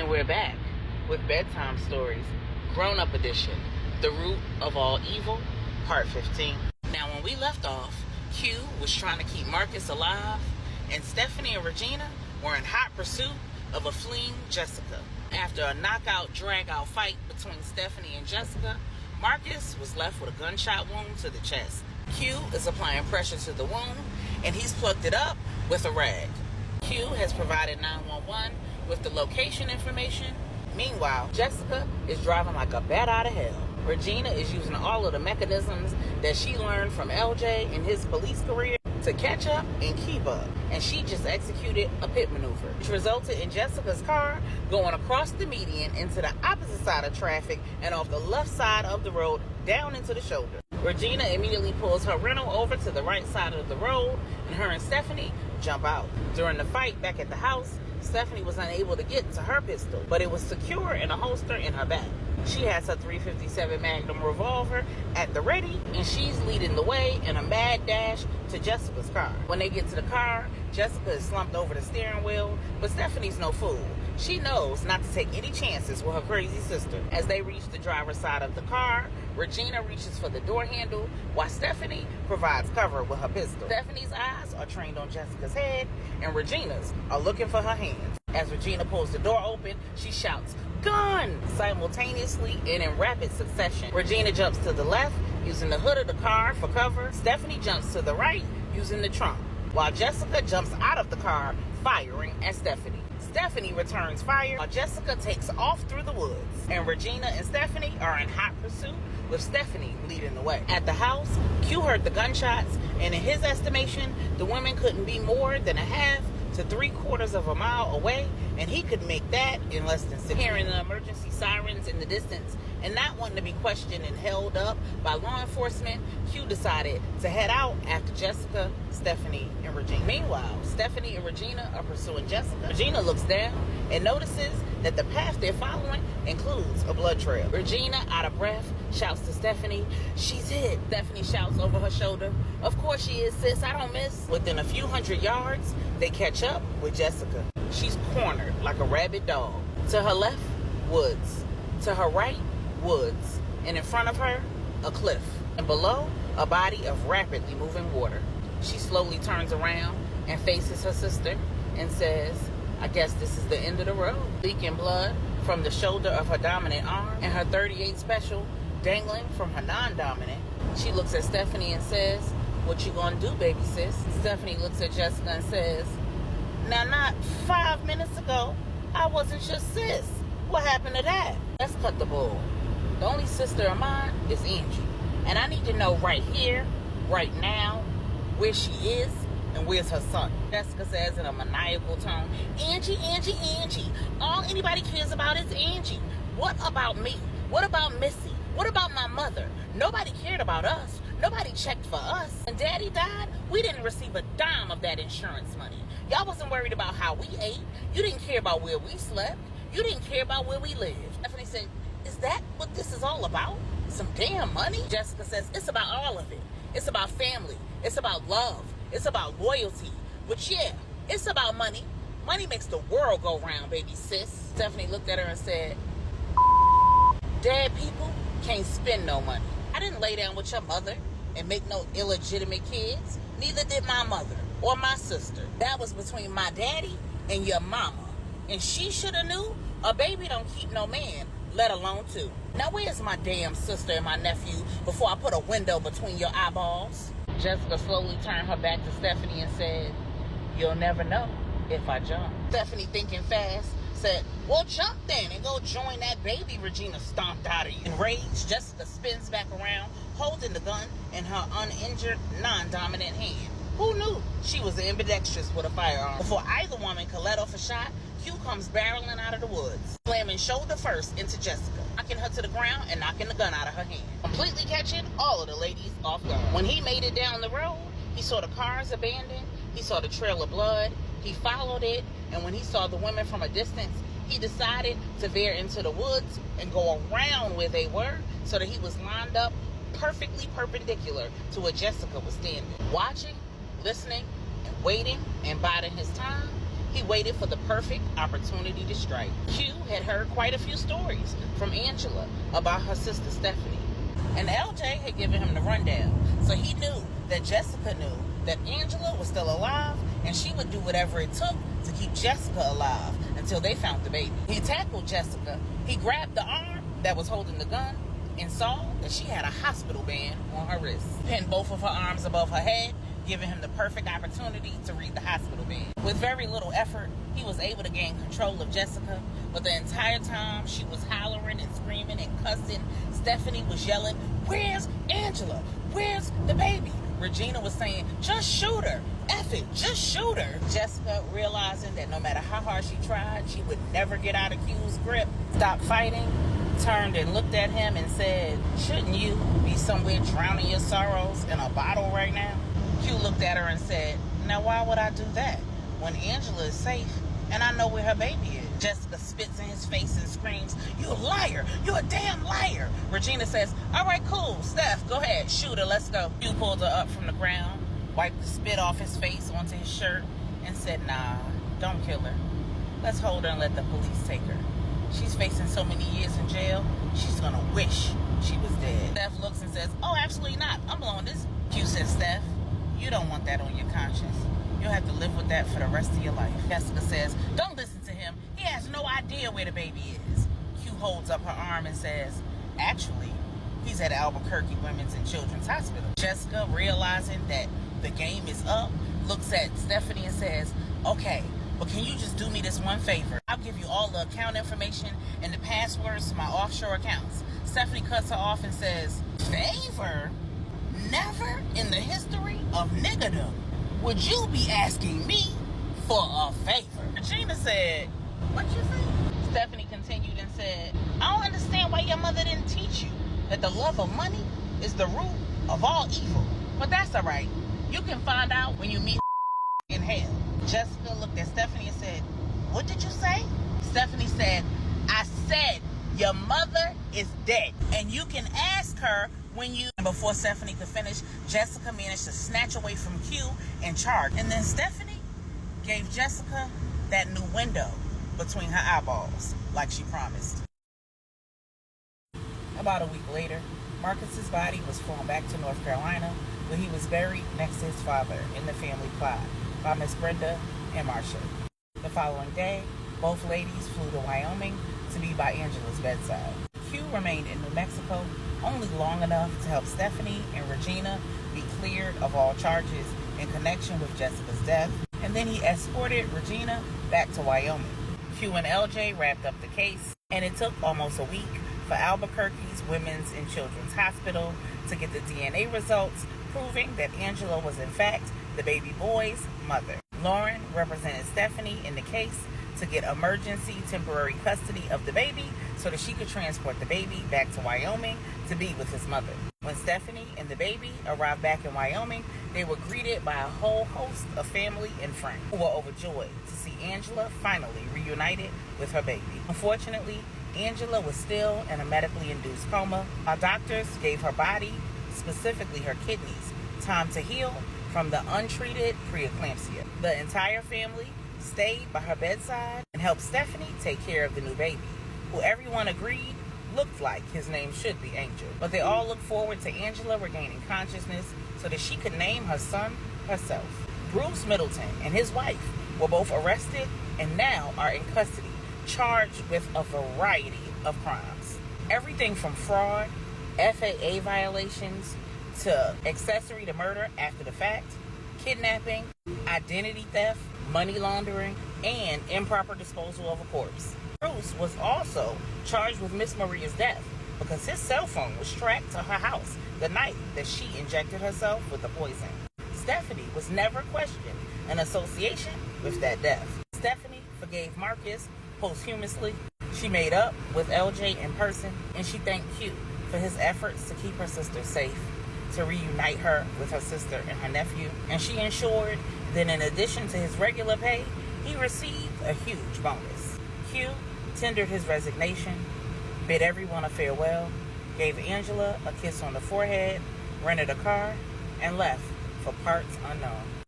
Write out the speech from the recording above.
And we're back with Bedtime Stories, Grownup Edition, The Root of All Evil, Part 15. Now, when we left off, Q was trying to keep Marcus alive, and Stephanie and Regina were in hot pursuit of a fleeing Jessica. After a knockout, drag-out fight between Stephanie and Jessica, Marcus was left with a gunshot wound to the chest. Q is applying pressure to the wound, and he's plugged it up with a rag. Q has provided 911 with the location information. Meanwhile, Jessica is driving like a bat out of hell. Regina is using all of the mechanisms that she learned from LJ in his police career to catch up and keep up. And she just executed a pit maneuver, which resulted in Jessica's car going across the median into the opposite side of traffic and off the left side of the road down into the shoulder. Regina immediately pulls her rental over to the right side of the road, and her and Stephanie jump out. During the fight back at the house, Stephanie was unable to get to her pistol, but it was secure in a holster in her back. She has her .357 Magnum revolver at the ready, and she's leading the way in a mad dash to Jessica's car. When they get to the car, Jessica is slumped over the steering wheel, but Stephanie's no fool. She knows not to take any chances with her crazy sister. As they reach the driver's side of the car, Regina reaches for the door handle while Stephanie provides cover with her pistol. Stephanie's eyes are trained on Jessica's head, and Regina's are looking for her hands. As Regina pulls the door open, she shouts, "Gun!" simultaneously and in rapid succession. Regina jumps to the left, using the hood of the car for cover. Stephanie jumps to the right, using the trunk, while Jessica jumps out of the car, firing at Stephanie. Stephanie returns fire while Jessica takes off through the woods. And Regina and Stephanie are in hot pursuit, with Stephanie leading the way. At the house, Q heard the gunshots, and in his estimation, the women couldn't be more than a half to 3/4 of a mile away, and he could make that in less than 6. Hearing the emergency sirens in the distance and not wanting to be questioned and held up by law enforcement, Q decided to head out after Jessica, Stephanie, and Regina. Meanwhile, Stephanie and Regina are pursuing Jessica. Regina looks down and notices that the path they're following includes a blood trail. Regina, out of breath, shouts to Stephanie, "She's hit." Stephanie shouts over her shoulder, "Of course she is, sis, I don't miss." Within a few hundred yards, they catch up with Jessica. She's cornered like a rabid dog. To her left, woods. To her right, woods. And in front of her, a cliff. And below, a body of rapidly moving water. She slowly turns around and faces her sister and says, "I guess this is the end of the road." Leaking blood from the shoulder of her dominant arm and her .38 special dangling from her non-dominant. She looks at Stephanie and says, "What you gonna do, baby sis?" Stephanie looks at Jessica and says, "Now, not 5 minutes ago, I wasn't your sis. What happened to that?" Let's cut the bull. The only sister of mine is Angie, and I need to know right here, right now, where she is and where's her son. Jessica says in a maniacal tone, "Angie, Angie, Angie. All anybody cares about is Angie. What about me? What about Missy? What about my mother? Nobody cared about us. Nobody checked for us. When Daddy died, we didn't receive a dime of that insurance money. Y'all wasn't worried about how we ate. You didn't care about where we slept. You didn't care about where we lived." Stephanie said, "Is that what this is all about? Some damn money?" Jessica says, "It's about all of it. It's about family. It's about love. It's about loyalty. But yeah, it's about money. Money makes the world go round, baby sis." Stephanie looked at her and said, "Dead people can't spend no money. I didn't lay down with your mother and make no illegitimate kids. Neither did my mother or my sister. That was between my daddy and your mama. And she should have knew a baby don't keep no man, let alone two. Now where's my damn sister and my nephew before I put a window between your eyeballs?" Jessica slowly turned her back to Stephanie and said, "You'll never know if I jump." Stephanie, thinking fast, said, "Well, jump then and go join that baby." Regina stomped out of you. Enraged, Jessica spins back around, holding the gun in her uninjured, non-dominant hand. Who knew she was ambidextrous with a firearm? Before either woman could let off a shot, Q comes barreling out of the woods, slamming shoulder first into Jessica, knocking her to the ground and knocking the gun out of her hand, completely catching all of the ladies off guard. When he made it down the road, he saw the cars abandoned, he saw the trail of blood, he followed it, and when he saw the women from a distance, he decided to veer into the woods and go around where they were so that he was lined up perfectly perpendicular to where Jessica was standing. Watching, listening, and waiting and biding his time, He waited for the perfect opportunity to strike. Q had heard quite a few stories from Angela about her sister Stephanie, and LJ had given him the rundown, so he knew that Jessica knew that Angela was still alive, and she would do whatever it took to keep Jessica alive until they found the baby. He tackled Jessica. He grabbed the arm that was holding the gun and saw that she had a hospital band on her wrist. Pinned both of her arms above her head, giving him the perfect opportunity to read the hospital band. With very little effort, he was able to gain control of Jessica, but the entire time she was hollering and screaming and cussing, Stephanie was yelling, "Where's Angela? Where's the baby?" Regina was saying, "Just shoot her. F it, just shoot her." Jessica, realizing that no matter how hard she tried, she would never get out of Q's grip, stopped fighting, turned and looked at him and said, "Shouldn't you be somewhere drowning your sorrows in a bottle right now?" Q looked at her and said, "Now why would I do that when Angela is safe and I know where her baby is?" Jessica spits in his face and screams, "You a liar! You a damn liar!" Regina says, "All right, cool. Steph, go ahead. Shoot her. Let's go." Q pulled her up from the ground, wiped the spit off his face onto his shirt, and said, "Nah, don't kill her. Let's hold her and let the police take her. She's facing so many years in jail, she's gonna wish she was dead." Steph looks and says, "Oh, absolutely not. I'm blowing this." Q says, "Steph, you don't want that on your conscience. You'll have to live with that for the rest of your life." Jessica says, "Don't listen to him. He has no idea where the baby is." Q holds up her arm and says, "Actually, he's at Albuquerque Women's and Children's Hospital." Jessica, realizing that the game is up, looks at Stephanie and says, "Okay, but can you just do me this one favor? I'll give you all the account information and the passwords to my offshore accounts." Stephanie cuts her off and says, "Favor? Never in the history of niggerdom would you be asking me for a favor." Regina said, "What you say?" Stephanie continued and said, "I don't understand why your mother didn't teach you that the love of money is the root of all evil. But that's all right. You can find out when you meet in hell." Jessica looked at Stephanie and said, "What did you say?" Stephanie said, "I said your mother is dead, and you can ask her when you..." And before Stephanie could finish, Jessica managed to snatch away from Q and charge. And then Stephanie gave Jessica that new window between her eyeballs, like she promised. About a week later, Marcus's body was flown back to North Carolina, where he was buried next to his father in the family plot by Miss Brenda and Marcia. The following day, both ladies flew to Wyoming to be by Angela's bedside. Q remained in New Mexico only long enough to help Stephanie and Regina be cleared of all charges in connection with Jessica's death, and then he escorted Regina back to Wyoming. Q and LJ wrapped up the case, and it took almost a week for Albuquerque's Women's and Children's Hospital to get the DNA results proving that Angela was in fact the baby boy's mother. Lauren represented Stephanie in the case to get emergency temporary custody of the baby so that she could transport the baby back to Wyoming to be with his mother. When Stephanie and the baby arrived back in Wyoming, they were greeted by a whole host of family and friends who were overjoyed to see Angela finally reunited with her baby. Unfortunately, Angela was still in a medically induced coma. Our doctors gave her body, specifically her kidneys, time to heal from the untreated preeclampsia. The entire family stayed by her bedside and helped Stephanie take care of the new baby, who everyone agreed looked like his name should be Angel. But they all looked forward to Angela regaining consciousness so that she could name her son herself. Bruce Middleton and his wife were both arrested and now are in custody, charged with a variety of crimes. Everything from fraud, FAA violations, to accessory to murder after the fact, kidnapping, identity theft, money laundering, and improper disposal of a corpse. Bruce was also charged with Miss Maria's death because his cell phone was tracked to her house the night that she injected herself with the poison. Stephanie was never questioned in association with that death. Stephanie forgave Marcus posthumously. She made up with LJ in person, and she thanked Q for his efforts to keep her sister safe, to reunite her with her sister and her nephew. And she ensured that in addition to his regular pay, he received a huge bonus. Q tendered his resignation, bid everyone a farewell, gave Angela a kiss on the forehead, rented a car, and left for parts unknown.